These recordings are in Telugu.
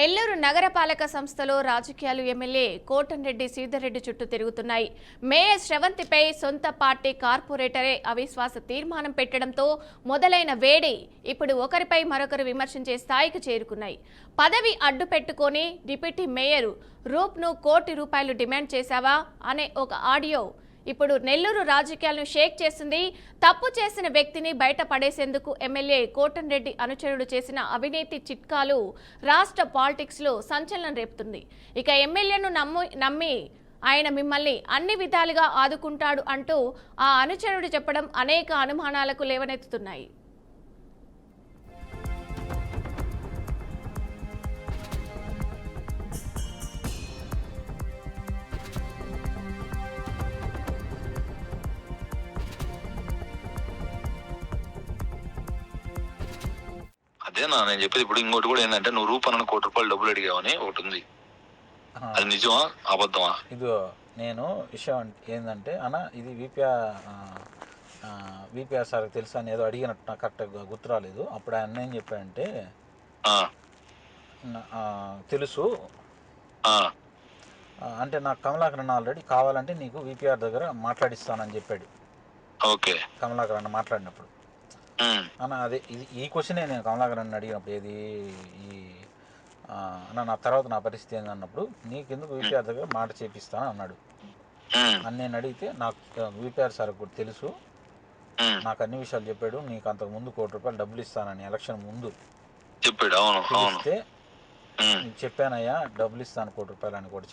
నెల్లూరు నగరపాలక సంస్థలో రాజకీయాలు ఎమ్మెల్యే కోటంరెడ్డి శ్రీధర్రెడ్డి చుట్టూ తిరుగుతున్నాయి. మేయర్ శ్రవంతిపై సొంత పార్టీ కార్పొరేటరే అవిశ్వాస తీర్మానం పెట్టడంతో మొదలైన వేడి ఇప్పుడు ఒకరిపై మరొకరు విమర్శించే స్థాయికి చేరుకున్నాయి. పదవి అడ్డు పెట్టుకొని డిప్యూటీ మేయర్ రూప్ను ₹1 కోటి డిమాండ్ చేశావా అనే ఒక ఆడియో ఇప్పుడు నెల్లూరు రాజకీయాలను షేక్ చేస్తుంది. తప్పు చేసిన వ్యక్తిని బయట పడేసేందుకు ఎమ్మెల్యే కోటంరెడ్డి అనుచరుడు చేసిన అవినీతి చిట్కాలు రాష్ట్ర పాలిటిక్స్ లో సంచలనం రేపుతుంది. ఇక ఎమ్మెల్యేను నమ్మి ఆయన మిమ్మల్ని అన్ని విధాలుగా ఆదుకుంటాడు అంటూ ఆ అనుచరుడు చెప్పడం అనేక అనుమానాలకు లేవనెత్తుతున్నాయి. అదేనా నేను చెప్పేది. ఇప్పుడు ఇంకోటి కూడా ఏంటంటే, నువ్వు రూపాయలను ₹1 కోటి డబ్బులు అడిగావని ఒకటి ఉంది. అది నిజమా అబద్ధమా? ఇదిగో నేను విషయం ఏంటంటే అన్న, ఇది విపిఆర్ సార్ తెలుసా అని ఏదో అడిగినట్టు నాకు కరెక్ట్గా గుర్తు రాలేదు. అప్పుడు ఆయన ఏం చెప్పాడంటే తెలుసు అంటే నాకు కమలాకర్ అన్న ఆల్రెడీ కావాలంటే నీకు విపిఆర్ దగ్గర మాట్లాడిస్తానని చెప్పాడు. ఓకే, కమలాకర్ అన్న మాట్లాడినప్పుడు అన్న అదే ఈ క్వశ్చనే నేను కమలాకర్ అన్న అడిగినప్పుడు, ఏది ఈ అన్న నా తర్వాత నా పరిస్థితి ఏందన్నప్పుడు నీకెందుకు విపిఆర్ దగ్గర మాట చేపిస్తాను అన్నాడు. అని నేను అడిగితే నాకు విపిఆర్ సార్ కూడా తెలుసు, నాకు అన్ని విషయాలు చెప్పాడు, నీకు అంతకు ముందు ₹1 కోటి డబ్బులు ఇస్తానని ఎలక్షన్ ముందు చెప్పాడు. ఇస్తే నీకు చెప్పానయ్యా డబ్బులు ఇస్తాను ₹1 కోటి అని కూడా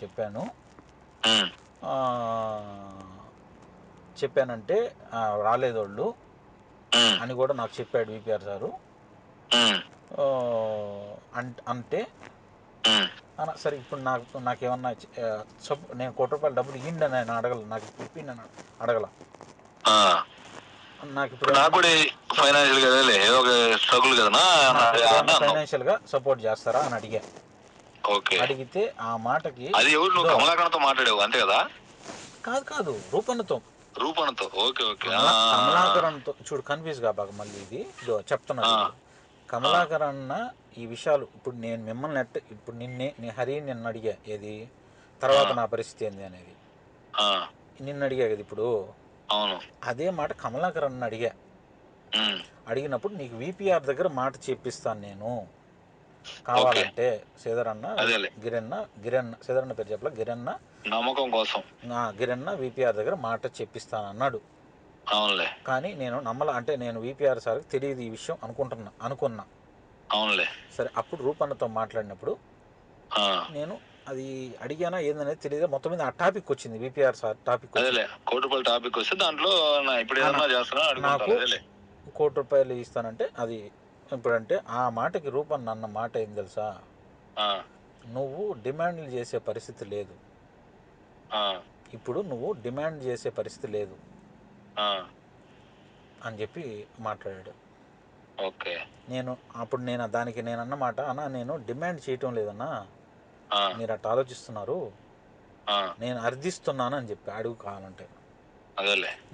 చెప్పానంటే రాలేదు వాళ్ళు అని కూడా నాకు చెప్పాడు విపిఆర్ సారు. అంటే అన్న సరే ఇప్పుడు నాకేమన్నా నేను ₹1 కోటి డబ్బులు ఇవ్వండి అని ఆయన అడగల, నాకు ఇప్పిండి అని అడగల. నాకు ఇప్పుడు ఫైనాన్షియల్ గా సపోర్ట్ చేస్తారా అని అడిగా. అడిగితే ఆ మాటకి కాదు రూపన్నతో కమలాకరణ్తో చూడు కన్ఫ్యూజ్ కాబాక మళ్ళీ ఇది చెప్తున్నాడు. కమలాకర్ అన్న ఈ విషయాలు ఇప్పుడు నేను మిమ్మల్ని ఇప్పుడు హరి నిన్ను అడిగా ఏది తర్వాత నా పరిస్థితి ఏంది అనేది నిన్ను అడిగా కదా ఇప్పుడు. అదే మాట కమలాకర్ అన్న అడిగినప్పుడు నీకు విపిఆర్ దగ్గర మాట చెప్పిస్తాను నేను కావాలంటే శ్రీధరన్న గిరన్న శ్రీధరన్న పేరు చెప్పలే నమ్మకం కోసం గిరన్న విపిఆర్ దగ్గర మాట చెప్పిస్తాను అన్నాడు. కానీ నేను అంటే నేను విపిఆర్ సార్కి తెలియదు ఈ విషయం అనుకున్నా. సరే అప్పుడు రూపన్నతో మాట్లాడినప్పుడు నేను అది అడిగానా ఏందనేది తెలియదు. మొత్తం మీద ఆ టాపిక్ వచ్చింది, విపిఆర్ సార్ టాపిక్ టాపిక్ వస్తే దాంట్లో నాకు ₹1 కోటి ఇస్తానంటే అది ఇప్పుడంటే ఆ మాటకి రూపన్న అన్న మాట ఏం తెలుసా, నువ్వు డిమాండ్లు చేసే పరిస్థితి లేదు, ఇప్పుడు నువ్వు డిమాండ్ చేసే పరిస్థితి లేదు అని చెప్పి మాట్లాడాడు. నేను దానికి నేను అన్నమాట అన్న నేను డిమాండ్ చేయటం లేదన్నా, మీరు అట్లా ఆలోచిస్తున్నారు, నేను అర్థిస్తున్నాను అని చెప్పి అడుగు కావాలంటే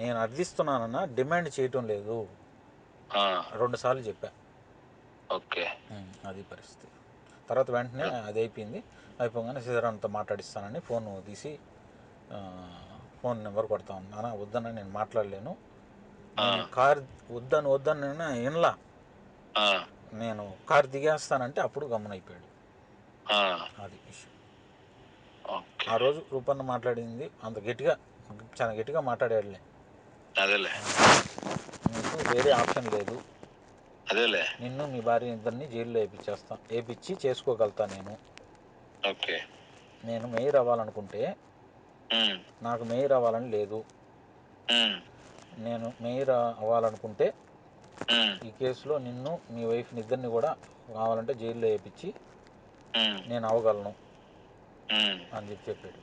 నేను అర్థిస్తున్నానన్నా డిమాండ్ చేయటం లేదు 2 సార్లు చెప్పా. అది పరిస్థితి. తర్వాత వెంటనే అది అయిపోగానే శ్రీధరన్నతో మాట్లాడిస్తానని ఫోన్ తీసి ఫోన్ నెంబర్ కొడతా ఉన్నా. వద్దన్న నేను మాట్లాడలేను, కార్ వద్దని వినలా, నేను కార్ దిగేస్తానంటే అప్పుడు గమనైపోయాడు. అది విషయం. ఆ రోజు రూపన్న మాట్లాడింది అంత చాలా గట్టిగా మాట్లాడాడులే. నీకు వేరే ఆప్షన్ లేదు, నిన్ను మీ భార్య ఇద్దరిని జైల్లో వేపించి చేసుకోగలుగుతా నేను మేయర్ అవ్వాలనుకుంటే నాకు మేయర్ అవ్వాలని లేదు, నేను మేయర్ అవ్వాలనుకుంటే ఈ కేసులో నిన్ను మీ వైఫ్ని ఇద్దరిని కూడా కావాలంటే జైల్లో వేపించి నేను అవ్వగలను అని చెప్పాడు.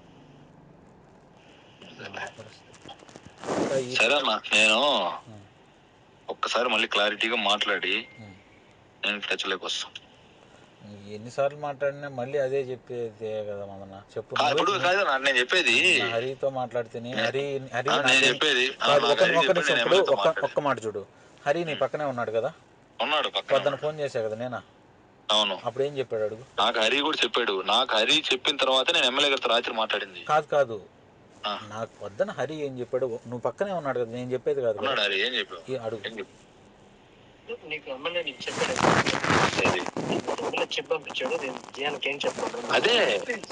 నేను ఒక్కసారి మళ్ళీ క్లారిటీగా మాట్లాడి నేను టచ్లోకి వస్తాను. ఎన్నిసార్లు మాట్లాడినా మళ్ళీ అదే చెప్పేది కదా మమ్మల్ని చెప్పు. నేను చెప్పేది హరితో మాట్లాడితేనే హరి చెప్పేది ఒక్క మాట చూడు, హరి నీ పక్కనే ఉన్నాడు కదా, పొద్దున ఫోన్ చేశా కదా నేనా, అవును. అప్పుడు ఏం చెప్పాడు అడుగు? నాకు హరి కూడా చెప్పాడు. నాకు హరి చెప్పిన తర్వాత నేను ఎమ్మెల్యే గారితో రాత్రి మాట్లాడింది. కాదు ఆ, నాకు పొద్దున హరి ఏం చెప్పాడు? నువ్వు పక్కనే ఉన్నాడు కదా, నేను చెప్పేది కాదు కదా. ఉన్నాడు హరి ఏం చెప్పావు? అడుగు. ఏం చెప్పు? నీకు ఎమ్మెల్యే నీకు చెప్పాడు, ఏది? ఎమ్మెల్యే చెప్పి పంపించాడు. నేను జియానికి ఏం చెప్పాను? అదే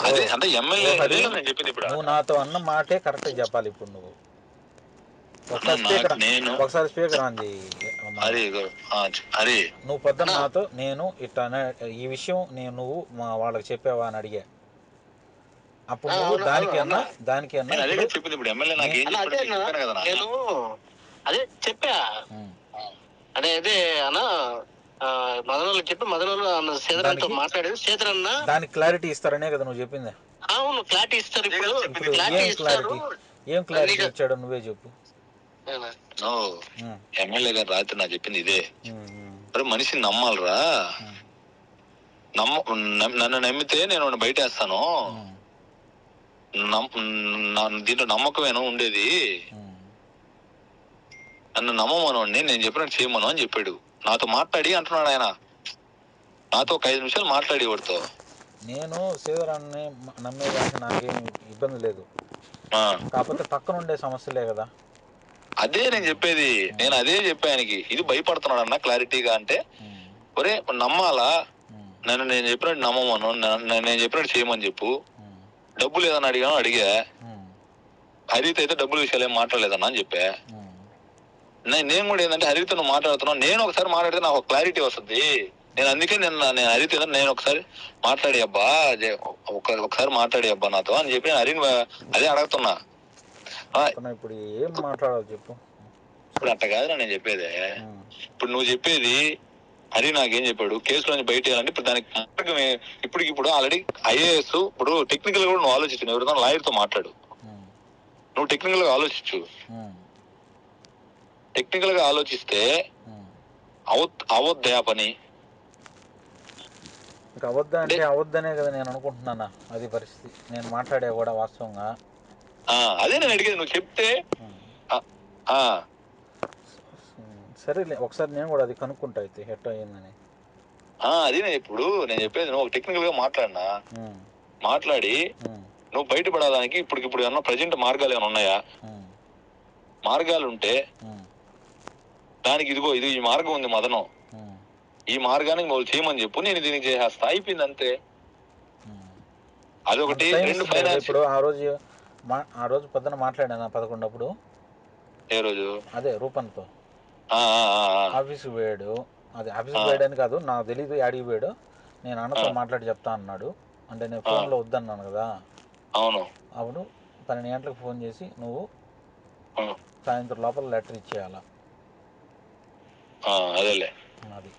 అదే అంటే ఎమ్మెల్యే హరి, అదే నేను చెప్పింది ఇప్పుడు. నువ్వు నాతో అన్న మాటే కరెక్ట్గా చెప్పాలి ఇప్పుడు నువ్వు. ఒకసారి అన్న, స్పీకర్ నేను ఒకసారి స్పీకర్ ఆన్ చేయి. హరి ఇగో, హరి నువ్వు పొద్దున్న నాతో నేను ఇట్లా ఈ విషయం నువ్వు వాళ్ళకి చెప్పావా అని అడిగా. అప్పుడు నువ్వు దానికి అన్నా నేను అదే ఇప్పుడు చెప్పింది ఇప్పుడు. ఎమ్మెల్యే నాకు ఏం అన్న, చెప్పాడు అదే నీకు చెప్పాను కదా నా. నేను అదే చెప్పా. అదే అన్న, మదనోళ్ళకి చెప్పి మదనోళ్ళు అన్న సేదరంతో మాట్లాడేది. సేదరన్న దానికి క్లారిటీ ఇస్తారనే కదా నువ్వు చెప్పింది. అవును క్లారిటీ ఇస్తారు. ఇప్పుడు ఇప్పుడు క్లారిటీ ఇస్తారు. ఏం క్లారిటీ ఇచ్చాడు నువ్వే చెప్పు. ఎమ్మెల్యే గారు రాత్రి నాకు చెప్పింది ఇదే. మరి మనిషిని నమ్మాలరా. నన్ను నమ్మితే నేను వాడిని బయటేస్తాను. దీంట్లో నమ్మకమేనో ఉండేది. నన్ను నమ్మమనోడిని నేను చెప్పినట్టు చేయమను అని చెప్పాడు. నాతో మాట్లాడి అంటున్నాడు ఆయన. నాతో ఒక 5 నిమిషాలు మాట్లాడి వాడితో. నేను శ్రీధరాన్ని నమ్మేదానికి నాకేం ఇబ్బంది లేదు, కాకపోతే పక్కన ఉండే సమస్యలే కదా. అదే నేను చెప్పేది. నేను అదే చెప్పా ఆయనకి. ఇది భయపడుతున్నాడు అన్న క్లారిటీగా అంటే, ఒరే నమ్మాలా, నన్ను నేను చెప్పినట్టు నమ్మమను, నేను చెప్పినట్టు చేయమని చెప్పు. డబ్బులు ఏదన్నా అడిగాను అడిగా. హరితో అయితే డబ్బుల విషయాలు ఏం మాట్లాడలేదన్నా అని చెప్పా. నేను కూడా ఏంటంటే హరితో నువ్వు మాట్లాడుతున్నావు, నేను ఒకసారి మాట్లాడితే నాకు ఒక క్లారిటీ వస్తుంది. నేను అందుకే నేను హరితో నేను ఒకసారి మాట్లాడి అబ్బా, ఒకసారి మాట్లాడి అబ్బా నాతో అని చెప్పి హరిని అదే అడుగుతున్నా. ఇప్పుడు ఏం మాట్లాడాలి చెప్పు. ఇప్పుడు అట్ట కాదురా నేను చెప్పేదే. ఇప్పుడు నువ్వు చెప్పేది హరి నాకేం చెప్పాడు, కేసులోంచి బయట వేయాలంటే ఇప్పుడు దానికి మార్గం ఇప్పుడు ఆల్రెడీ ఐఏఎస్ ఇప్పుడు టెక్నికల్ కూడా నువ్వు ఆలోచించు. నువ్వు ఎవరితో లాయర్ తో మాట్లాడు. నువ్వు టెక్నికల్ గా ఆలోచించు. టెక్నికల్ గా ఆలోచిస్తే అవద్దా పని. ఇంకా అవద్దా అంటే అవద్దనే కదా నేను అనుకుంటున్నానా. అది పరిస్థితి. నేను మాట్లాడే కూడా వాస్తవంగా అదే నేను అడిగేది. నువ్వు చెప్తే సరేలే, ఒకసారి నేను కూడా అది కనుక్కుంటా అయితే ఎట్ట అయ్యిందని. అది ఇప్పుడు నేను చెప్పేది. నువ్వు టెక్నికల్ గా మాట్లాడినా మాట్లాడి నువ్వు బయటపడడానికి ఇప్పుడు ఏమన్నా ప్రజెంట్ మార్గాలు ఏమైనా ఉన్నాయా? మార్గాలు ఉంటే దానికి ఇది ఈ మార్గం ఉంది మదనం, ఈ మార్గానికి నువ్వు చేయమని చెప్పు, నేను దీనికి చేసేస్తా, అయిపోయింది అంతే. అదొకటి. రెండు ఫైనాన్స్. ఇప్పుడు ఆ రోజు పొద్దున మాట్లాడాను 11 అప్పుడు. ఏ రోజు? అదే రూపన్తో ఆఫీస్కి పోయాడు. అది ఆఫీస్కి పోయాడని కాదు, నాకు తెలీదు యాడికి పోయాడు. నేను అన్నతో మాట్లాడి చెప్తా అన్నాడు. అంటే నేను ఫోన్లో వద్దన్నాను కదా. అవును. అప్పుడు 12 గంటలకు ఫోన్ చేసి నువ్వు సాయంత్రం లోపల లెటర్ ఇచ్చేయాలా. అదేలే అది.